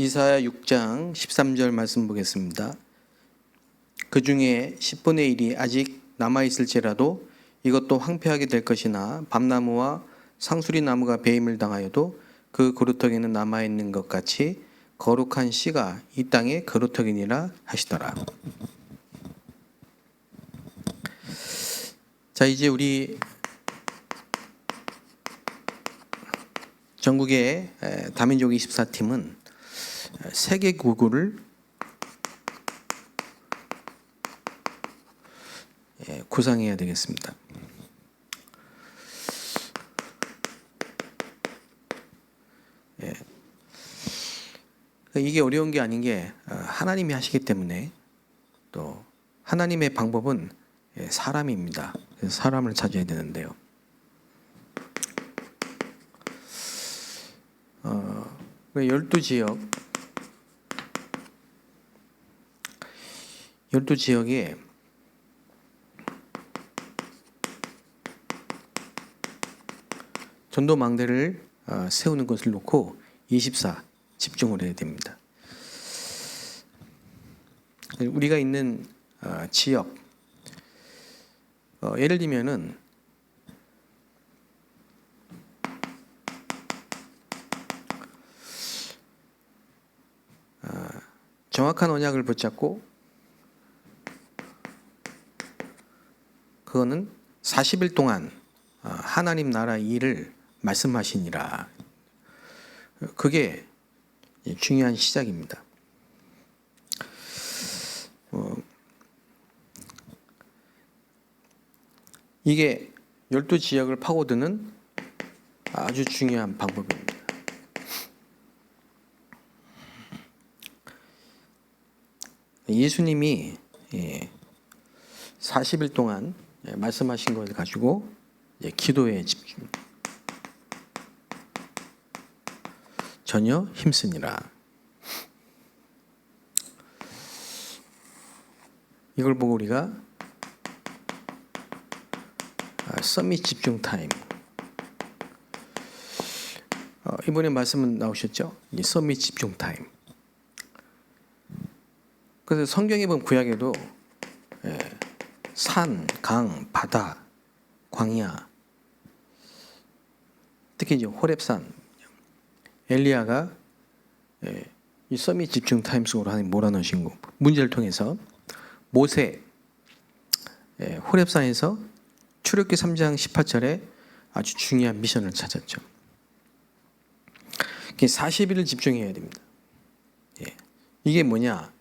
이사야 6장 13절 말씀 보겠습니다. 그 중에 10분의 1이 아직 남아있을지라도 이것도 황폐하게 될 것이나 밤나무와 상수리 나무가 배임을 당하여도 그 그루터기는 남아있는 것 같이 거룩한 씨가 이 땅의 그루터기니라 하시더라. 자, 이제 우리 전국의 다민족 24팀은 세계 구구를 구상해야 되겠습니다. 이게 어려운 게 아닌 게 하나님이 하시기 때문에, 또 하나님의 방법은 사람입니다. 그래서 사람을 찾아야 되는데요. 12지역에 전도망대를 세우는 것을 놓고 24 집중을 해야 됩니다. 우리가 있는 지역, 예를 들면은 정확한 언약을 붙잡고 그거는 40일 동안 하나님 나라 일을 말씀하시니라. 그게 중요한 시작입니다. 이게 12지역을 파고드는 아주 중요한 방법입니다. 예수님이 40일 동안 말씀하신 것을 가지고 기도에 집중. 전혀 힘쓰니라. 이걸 보고 우리가 서밋 집중 타임. 이번에 말씀은 나오셨죠? 서밋 집중 타임. 그래서 성경에 보면 구약에도 산, 강, 바다, 광야, 특히 이제 호렙산, 엘리야가 이 서밋 집중 타임 속으로 하나님 몰아넣으신 거 문제를 통해서 모세 호렙산에서 출애굽기 3장 18절에 아주 중요한 미션을 찾았죠. 40일을 집중해야 됩니다. 이게 뭐냐?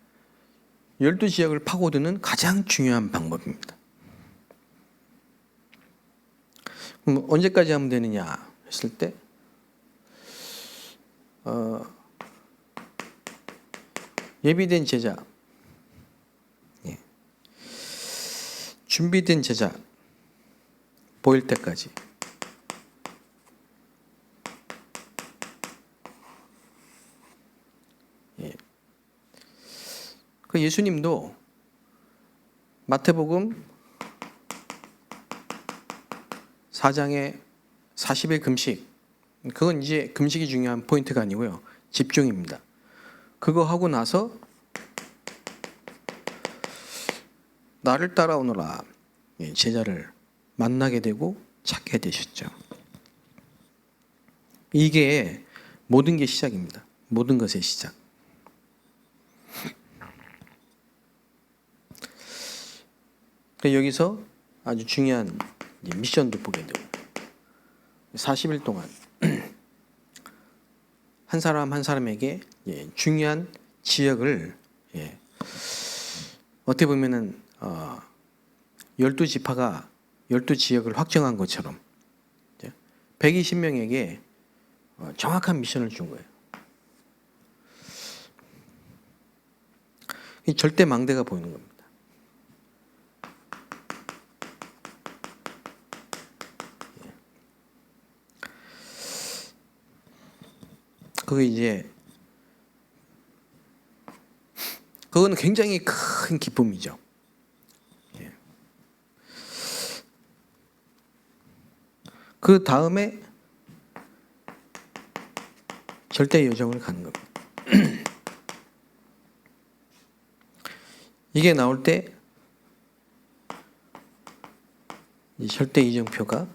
12지역을 파고드는 가장 중요한 방법입니다. 그럼 언제까지 하면 되느냐 했을 때 예비된 제자, 준비된 제자 보일 때까지. 그 예수님도 마태복음 4장의 40일 금식, 그건 이제 금식이 중요한 포인트가 아니고요, 집중입니다. 그거 하고 나서 나를 따라오너라, 제자를 만나게 되고 찾게 되셨죠. 이게 모든 게 시작입니다. 모든 것의 시작. 여기서 아주 중요한 미션도 보게 되고, 40일 동안 한 사람 한 사람에게 중요한 지역을, 어떻게 보면은 12지파가 12지역을 확정한 것처럼 120명에게 정확한 미션을 준 거예요. 절대 망대가 보이는 겁니다. 그게 이제 그건 굉장히 큰 기쁨이죠. 그 다음에 절대 여정을 가는 겁니다. 이게 나올 때 이 절대 이정표가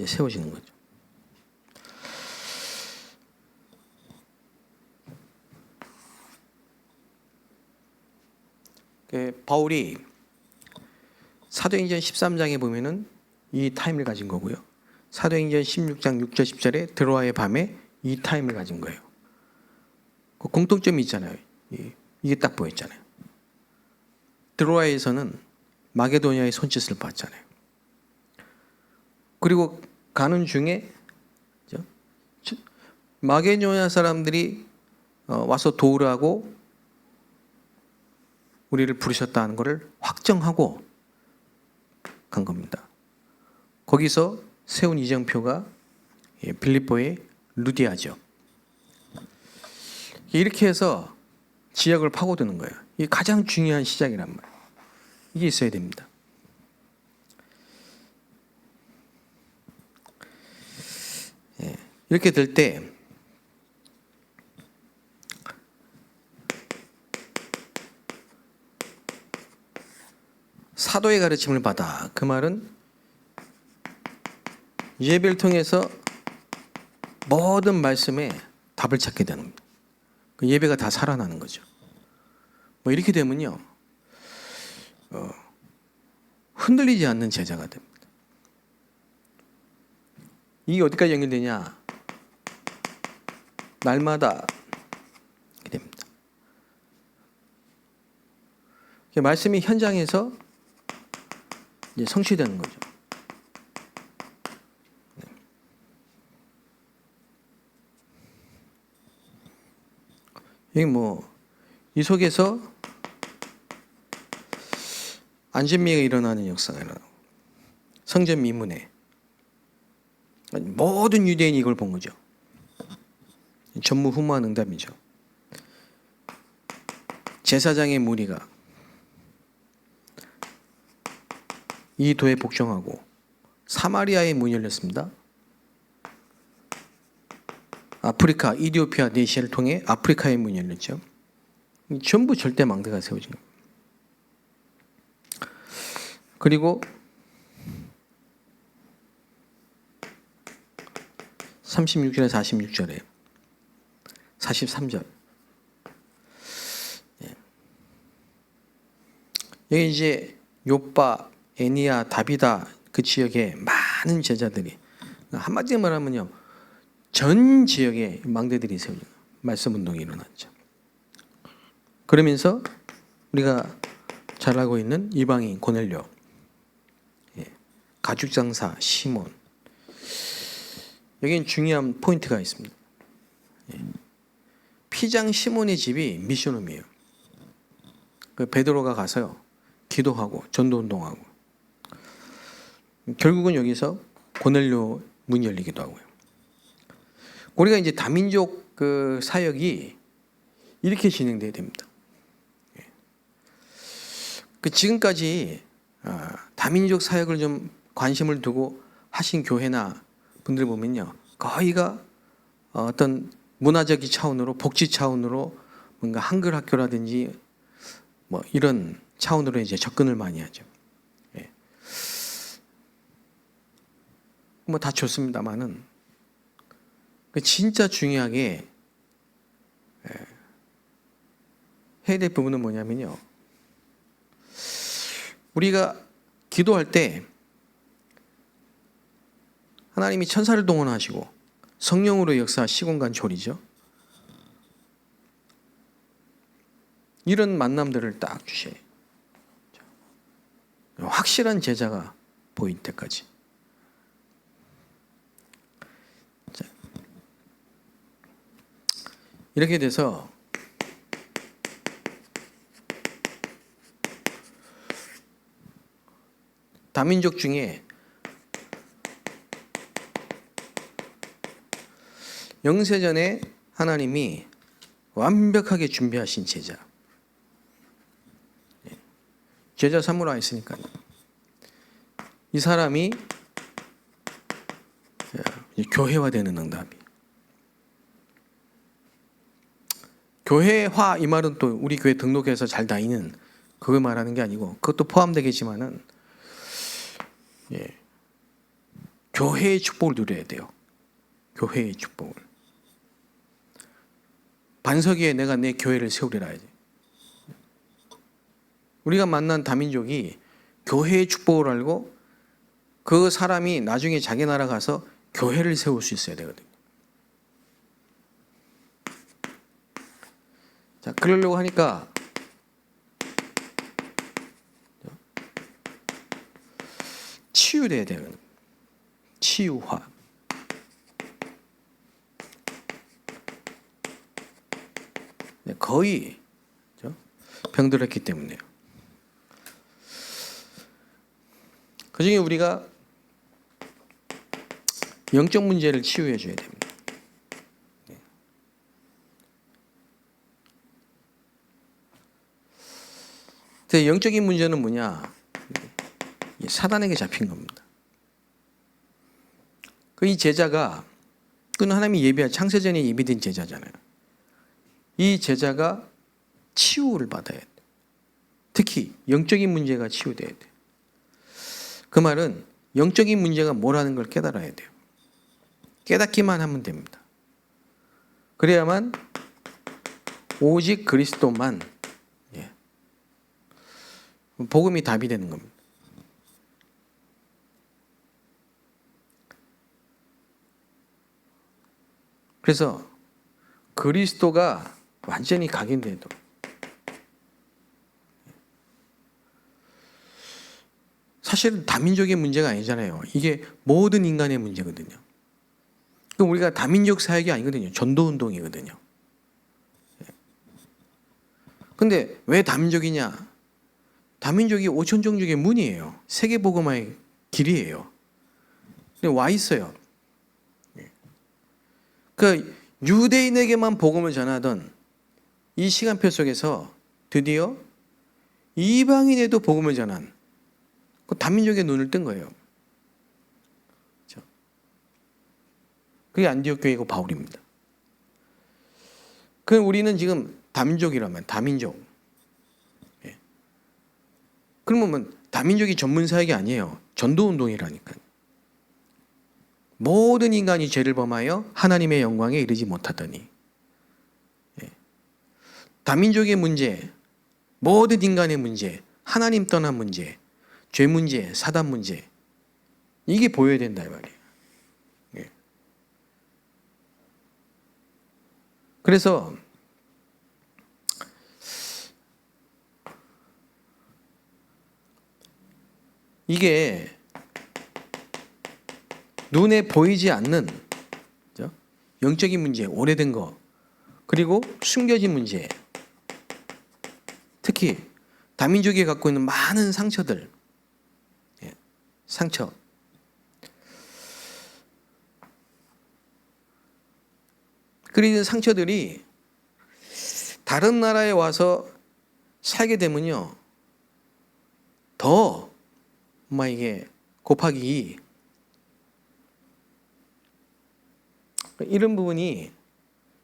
세워지는 거죠. 바울이 사도행전 13장에 보면은 이 타임을 가진 거고요. 사도행전 16장 6절 10절에 드로아의 밤에 이 타임을 가진 거예요. 그 공통점이 있잖아요. 이게 딱 보였잖아요. 드로아에서는 마게도니아의 손짓을 봤잖아요. 그리고 가는 중에 마게도니아 사람들이 와서 도우라고 우리를 부르셨다는 것을 확정하고 간 겁니다. 거기서 세운 이정표가 빌립보의 루디아죠. 이렇게 해서 지역을 파고드는 거예요. 이게 가장 중요한 시작이란 말이에요. 이게 있어야 됩니다. 이렇게 될 때 사도의 가르침을 받아. 그 말은 예배를 통해서 모든 말씀에 답을 찾게 되는 겁니다. 그 예배가 다 살아나는 거죠. 뭐 이렇게 되면요, 흔들리지 않는 제자가 됩니다. 이게 어디까지 연결되냐? 날마다 이렇게 됩니다. 말씀이 현장에서 이제 성취되는 거죠. 이게 이 속에서 안전미가 일어나는 역사가 일어나고, 성전 미문에 모든 유대인이 이걸 본 거죠. 전무후무한 응답이죠. 제사장의 무리가 이 도에 복종하고 사마리아의 문이 열렸습니다. 아프리카, 이디오피아 네시아를 통해 아프리카의 문이 열렸죠. 전부 절대 망대가 세워진 겁니다. 그리고 36절에 46절에 43절 여기 이제 요빠, 애니야, 다비다 그 지역에 많은 제자들이, 한마디로 말하면요, 전 지역에 망대들이 세워진 말씀 운동이 일어났죠. 그러면서 우리가 잘 알고 있는 이방인 고넬료, 가죽 장사 시몬, 여기는 중요한 포인트가 있습니다. 피장 시몬의 집이 미션홈이에요. 그 베드로가 가서요, 기도하고 전도운동하고, 결국은 여기서 고넬료 문이 열리기도 하고요. 우리가 이제 다민족 그 사역이 이렇게 진행돼야 됩니다. 그 지금까지 다민족 사역을 좀 관심을 두고 하신 교회나 분들 보면요, 거의가 어떤 문화적인 차원으로, 복지 차원으로 뭔가 한글 학교라든지 뭐 이런 차원으로 이제 접근을 많이 하죠. 뭐 다 좋습니다만은 진짜 중요하게 해야 될 부분은 뭐냐면요, 우리가 기도할 때 하나님이 천사를 동원하시고 성령으로 역사 시공간 조리죠. 이런 만남들을 딱 주셔요. 확실한 제자가 보일 때까지. 이렇게 돼서 다민족 중에 영세전에 하나님이 완벽하게 준비하신 제자, 제자 사무라 있으니까요. 이 사람이 교회화되는 응답이. 교회화 이 말은 또 우리 교회 등록해서 잘 다니는 그걸 말하는 게 아니고 그것도 포함되겠지만은 교회의 축복을 누려야 돼요. 교회의 축복을. 반석 위에 내가 내 교회를 세우리라 하지. 우리가 만난 다민족이 교회의 축복을 알고 그 사람이 나중에 자기 나라 가서 교회를 세울 수 있어야 되거든요. 자, 그러려고 하니까 치유돼야 돼요. 치유화. 거의 병들었기 때문에요. 그 중에 우리가 영적 문제를 치유해 줘야 됩니다. 영적인 문제는 뭐냐? 사단에게 잡힌 겁니다. 이 제자가 그는 하나님이 예비한 창세전에 예비된 제자잖아요. 이 제자가 치유를 받아야 돼. 특히 영적인 문제가 치유돼야 돼. 그 말은 영적인 문제가 뭐라는 걸 깨달아야 돼요. 깨닫기만 하면 됩니다. 그래야만 오직 그리스도만 복음이 답이 되는 겁니다. 그래서 그리스도가 완전히 각인돼도 사실은 다민족의 문제가 아니잖아요. 이게 모든 인간의 문제거든요. 그럼 우리가 다민족 사역이 아니거든요. 전도운동이거든요. 근데 왜 다민족이냐? 다민족이 5천 종족의 문이에요. 세계복음화의 길이에요. 근데 와 있어요. 그 유대인에게만 복음을 전하던 이 시간표 속에서 드디어 이방인에도 복음을 전한 그 다민족의 눈을 뜬 거예요. 그게 안디옥 교회고 바울입니다. 그럼 우리는 지금 다민족이라면 다민족. 그러면 다민족이 전문 사역이 아니에요. 전도운동이라니까요. 모든 인간이 죄를 범하여 하나님의 영광에 이르지 못하더니 다민족의 문제, 모든 인간의 문제, 하나님 떠난 문제, 죄 문제, 사단 문제 이게 보여야 된다 이 말이에요. 그래서 이게 눈에 보이지 않는 영적인 문제, 오래된 거, 그리고 숨겨진 문제, 특히 다민족이 갖고 있는 많은 상처들, 상처. 그리고 상처들이 다른 나라에 와서 살게 되면요, 더 이게 곱하기 이런 부분이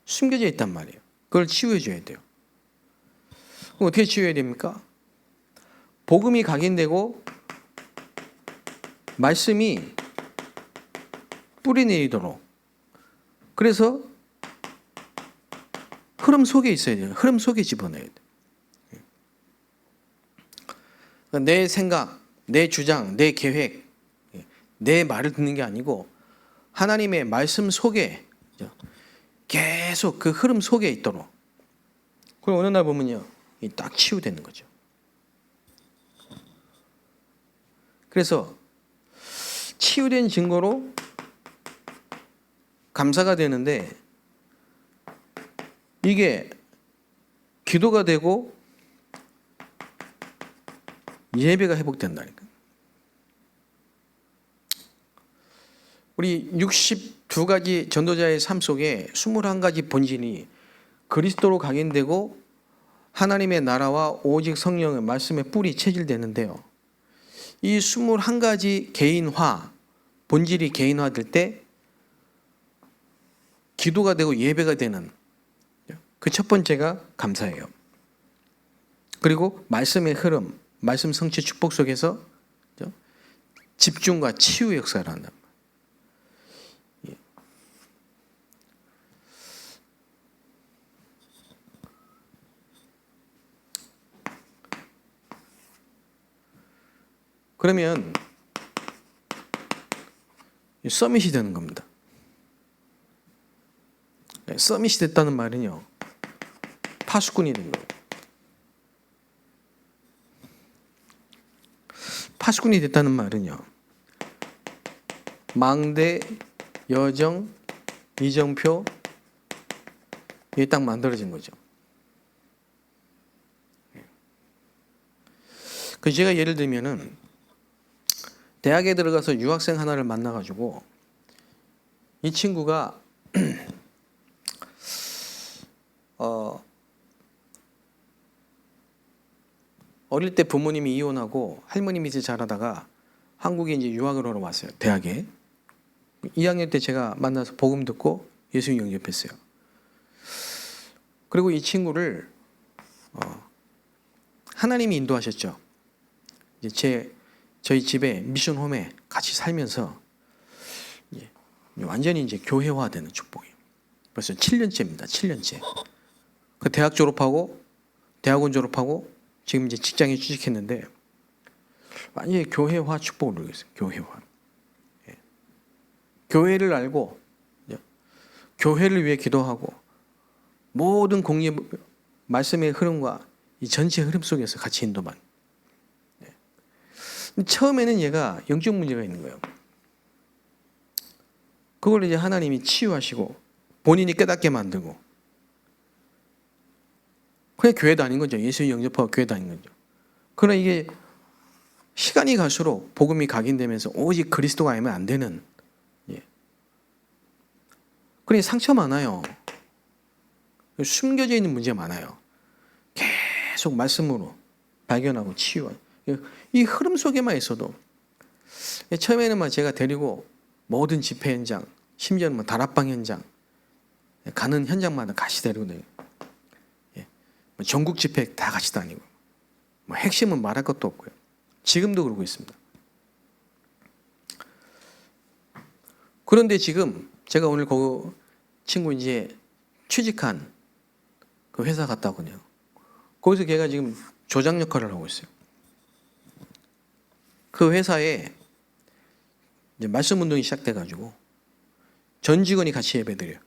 숨겨져 있단 말이에요. 그걸 치유해 줘야 돼요. 그럼 어떻게 치유해야 됩니까? 복음이 각인되고 말씀이 뿌리 내리도록. 그래서 흐름 속에 있어야 돼요. 흐름 속에 집어넣어야 돼요. 내 생각, 내 주장, 내 계획, 내 말을 듣는 게 아니고 하나님의 말씀 속에 계속 그 흐름 속에 있도록. 그럼 어느 날 보면요, 딱 치유되는 거죠. 그래서 치유된 증거로 감사가 되는데 이게 기도가 되고 예배가 회복된다니까. 우리 62가지 전도자의 삶 속에 21가지 본질이 그리스도로 각인되고 하나님의 나라와 오직 성령의 말씀의 뿌리 체질되는데요. 이 21가지 개인화, 본질이 개인화될 때 기도가 되고 예배가 되는 그 첫 번째가 감사예요. 그리고 말씀의 흐름, 말씀 성취 축복 속에서 집중과 치유 역사를 한다. 그러면 서밋이 되는 겁니다. 서밋이 됐다는 말은요, 파수꾼이 된 거예요. 파수꾼이 됐다는 말은요, 망대, 여정, 이정표, 이게 딱 만들어진 거죠. 그 제가 예를 들면은 대학에 들어가서 유학생 하나를 만나가지고 이 친구가 어릴 때 부모님이 이혼하고 할머니 밑에 자라다가 한국에 이제 유학을 하러 왔어요. 대학에. 2학년 때 제가 만나서 복음 듣고 예수 영접했어요. 그리고 이 친구를 하나님이 인도하셨죠. 이제 저희 집에 미션 홈에 같이 살면서 완전히 이제 교회화되는 축복이에요. 벌써 7년째입니다. 7년째. 그 대학 졸업하고 대학원 졸업하고 지금 이제 직장에 취직했는데 완전히 교회화 축복을 누리고 있어요. 교회화. 교회를 알고 교회를 위해 기도하고 모든 공예 말씀의 흐름과 이 전체 흐름 속에서 같이 인도만. 처음에는 얘가 영적 문제가 있는 거예요. 그걸 이제 하나님이 치유하시고 본인이 깨닫게 만들고 그냥 교회 다닌 거죠. 예수 영접하고 교회 다닌 거죠. 그러나 이게 시간이 갈수록 복음이 각인되면서 오직 그리스도가 아니면 안 되는. 그러니 상처 많아요. 숨겨져 있는 문제 많아요. 계속 말씀으로 발견하고 치유하고 이 흐름 속에만 있어도 처음에는 제가 데리고 모든 집회 현장, 심지어는 다락방 현장 가는 현장마다 같이 데리고 다니고 전국 집회 다 같이 다니고 핵심은 말할 것도 없고요. 지금도 그러고 있습니다. 그런데 지금 제가 오늘 그 친구 이제 취직한 그 회사 갔다 오거든요. 거기서 걔가 지금 조장 역할을 하고 있어요. 그 회사에 이제 말씀 운동이 시작돼가지고 전 직원이 같이 예배드려요.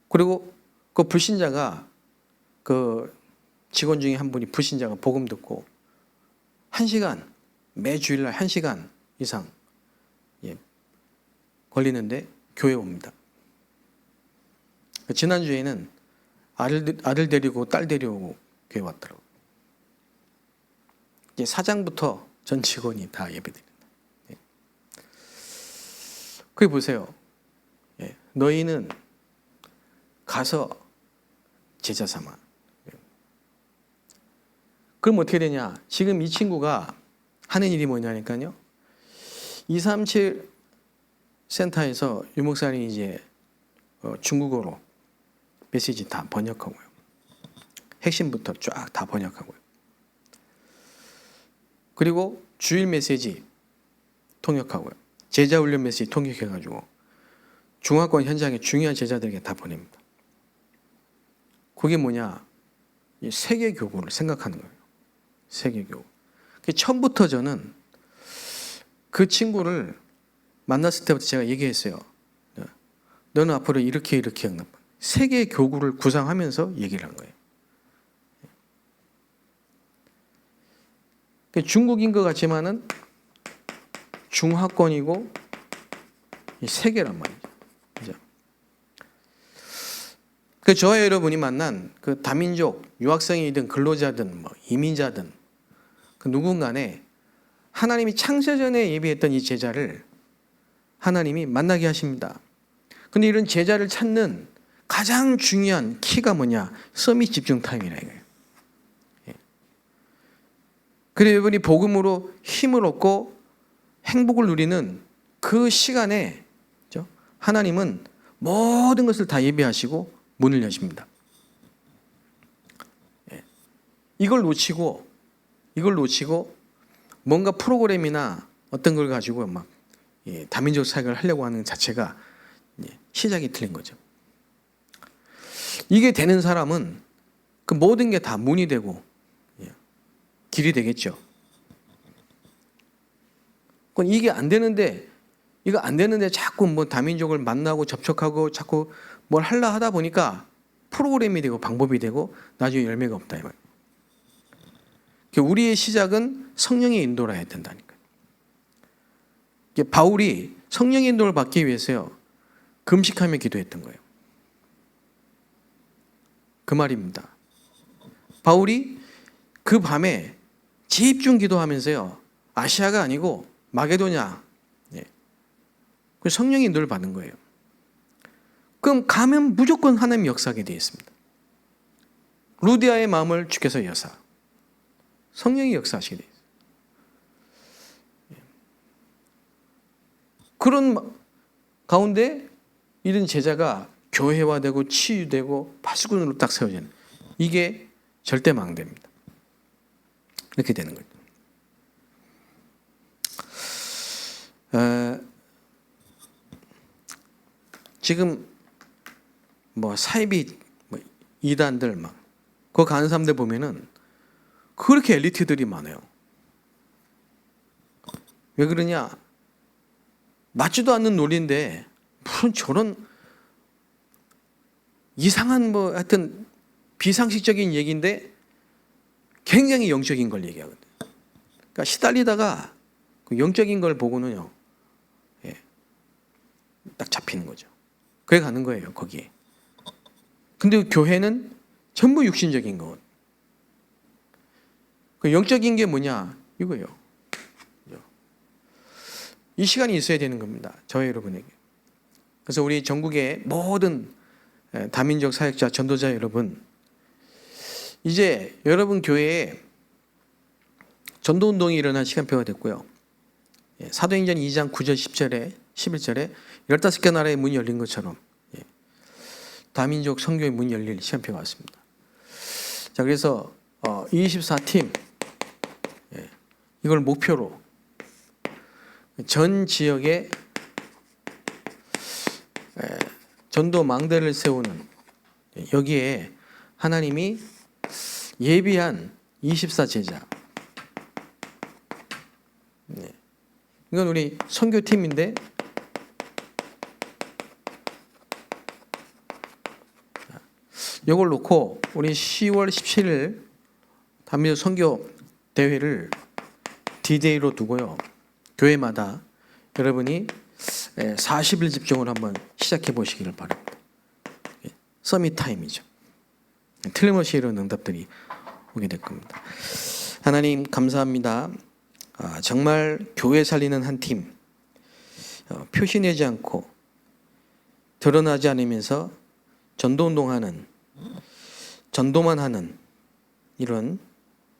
그리고 그 불신자가 그 직원 중에 한 분이 불신자가 복음 듣고 1시간 매 주일날 1시간 이상 걸리는데 교회 옵니다. 지난주에는 아들 데리고 딸 데려오고 교회 왔더라고요. 이제 사장부터 전 직원이 다 예배드립니다. 그게 보세요. 너희는 가서 제자 삼아. 그럼 어떻게 되냐? 지금 이 친구가 하는 일이 뭐냐니까요. 237 센터에서 유목사님이 이제 중국어로 메시지 다 번역하고요. 핵심부터 쫙 다 번역하고요. 그리고 주일 메시지 통역하고요. 제자 훈련 메시지 통역해가지고 중화권 현장에 중요한 제자들에게 다 보냅니다. 그게 뭐냐? 세계 교구를 생각하는 거예요. 세계 교구. 처음부터 저는 그 친구를 만났을 때부터 제가 얘기했어요. 너는 앞으로 이렇게 한다. 세계 교구를 구상하면서 얘기를 한 거예요. 중국인 것 같지만은 중화권이고 세계란 말이죠. 그 저와 여러분이 만난 그 다민족 유학생이든 근로자든 이민자든 그 누군가에 하나님이 창세 전에 예비했던 이 제자를 하나님이 만나게 하십니다. 근데 이런 제자를 찾는 가장 중요한 키가 뭐냐? 서밋 집중 타임이라 이거예요. 그래서 여러분이 복음으로 힘을 얻고 행복을 누리는 그 시간에 하나님은 모든 것을 다 예비하시고 문을 여십니다. 이걸 놓치고 뭔가 프로그램이나 어떤 걸 가지고 막 다민족 사역을 하려고 하는 자체가 시작이 틀린 거죠. 이게 되는 사람은 그 모든 게 다 문이 되고 길이 되겠죠. 그건 이게 안 되는데 자꾸 뭐 다민족을 만나고 접촉하고 자꾸 뭘 하려 하다 보니까 프로그램이 되고 방법이 되고 나중에 열매가 없다 이 말이에요. 우리의 시작은 성령의 인도라 해야 된다니까요. 바울이 성령의 인도를 받기 위해서요, 금식하며 기도했던 거예요. 그 말입니다. 바울이 그 밤에 집중 기도하면서요, 아시아가 아니고 마게도냐, 그 성령의 인도를 받는 거예요. 그럼 가면 무조건 하나님이 역사하게 되어 있습니다. 루디아의 마음을 주께서 여사, 성령이 역사하시게 되어 있어요. 그런 가운데 이런 제자가 교회화되고 치유되고 파수꾼으로 딱 세워지는, 이게 절대 망대입니다. 이렇게 되는 거죠. 지금 뭐 사이비 이단들 막 그거 가는 사람들 보면은 그렇게 엘리트들이 많아요. 왜 그러냐? 맞지도 않는 논리인데 무슨 저런 이상한 뭐 하여튼 비상식적인 얘기인데 굉장히 영적인 걸 얘기하거든요. 그러니까 시달리다가 그 영적인 걸 보고는요, 딱 잡히는 거죠. 그래 가는 거예요, 거기에. 근데 교회는 전부 육신적인 것. 그 영적인 게 뭐냐? 이거예요. 이 시간이 있어야 되는 겁니다. 저와 여러분에게. 그래서 우리 전국의 모든 다민족 사역자, 전도자 여러분, 이제 여러분 교회에 전도운동이 일어난 시간표가 됐고요. 사도행전 2장 9절, 10절에 11절에 15개 나라의 문이 열린 것처럼 다민족 선교의 문이 열릴 시간표가 왔습니다. 자, 그래서 24팀 이걸 목표로 전 지역에 전도 망대를 세우는, 여기에 하나님이 예비한 24제자, 이건 우리 선교팀인데 이걸 놓고 우리 10월 17일 다민족 선교 대회를 D-Day로 두고요, 교회마다 여러분이 40일 집중을 한번 시작해 보시기를 바랍니다. 서밋 타임이죠. 틀림없이 이런 응답들이 오게 될 겁니다. 하나님 감사합니다. 정말 교회 살리는 한 팀, 표시내지 않고 드러나지 않으면서 전도운동하는, 전도만 하는 이런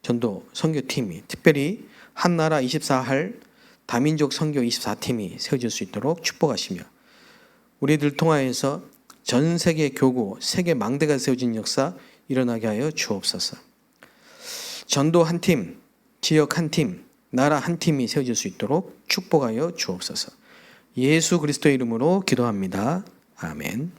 전도 선교팀이, 특별히 한나라 24할 다민족 선교 24팀이 세워질 수 있도록 축복하시며, 우리들 통하여서 전 세계 교구, 세계 망대가 세워진 역사 일어나게 하여 주옵소서. 전도 한 팀, 지역 한 팀, 나라 한 팀이 세워질 수 있도록 축복하여 주옵소서. 예수 그리스도의 이름으로 기도합니다. 아멘.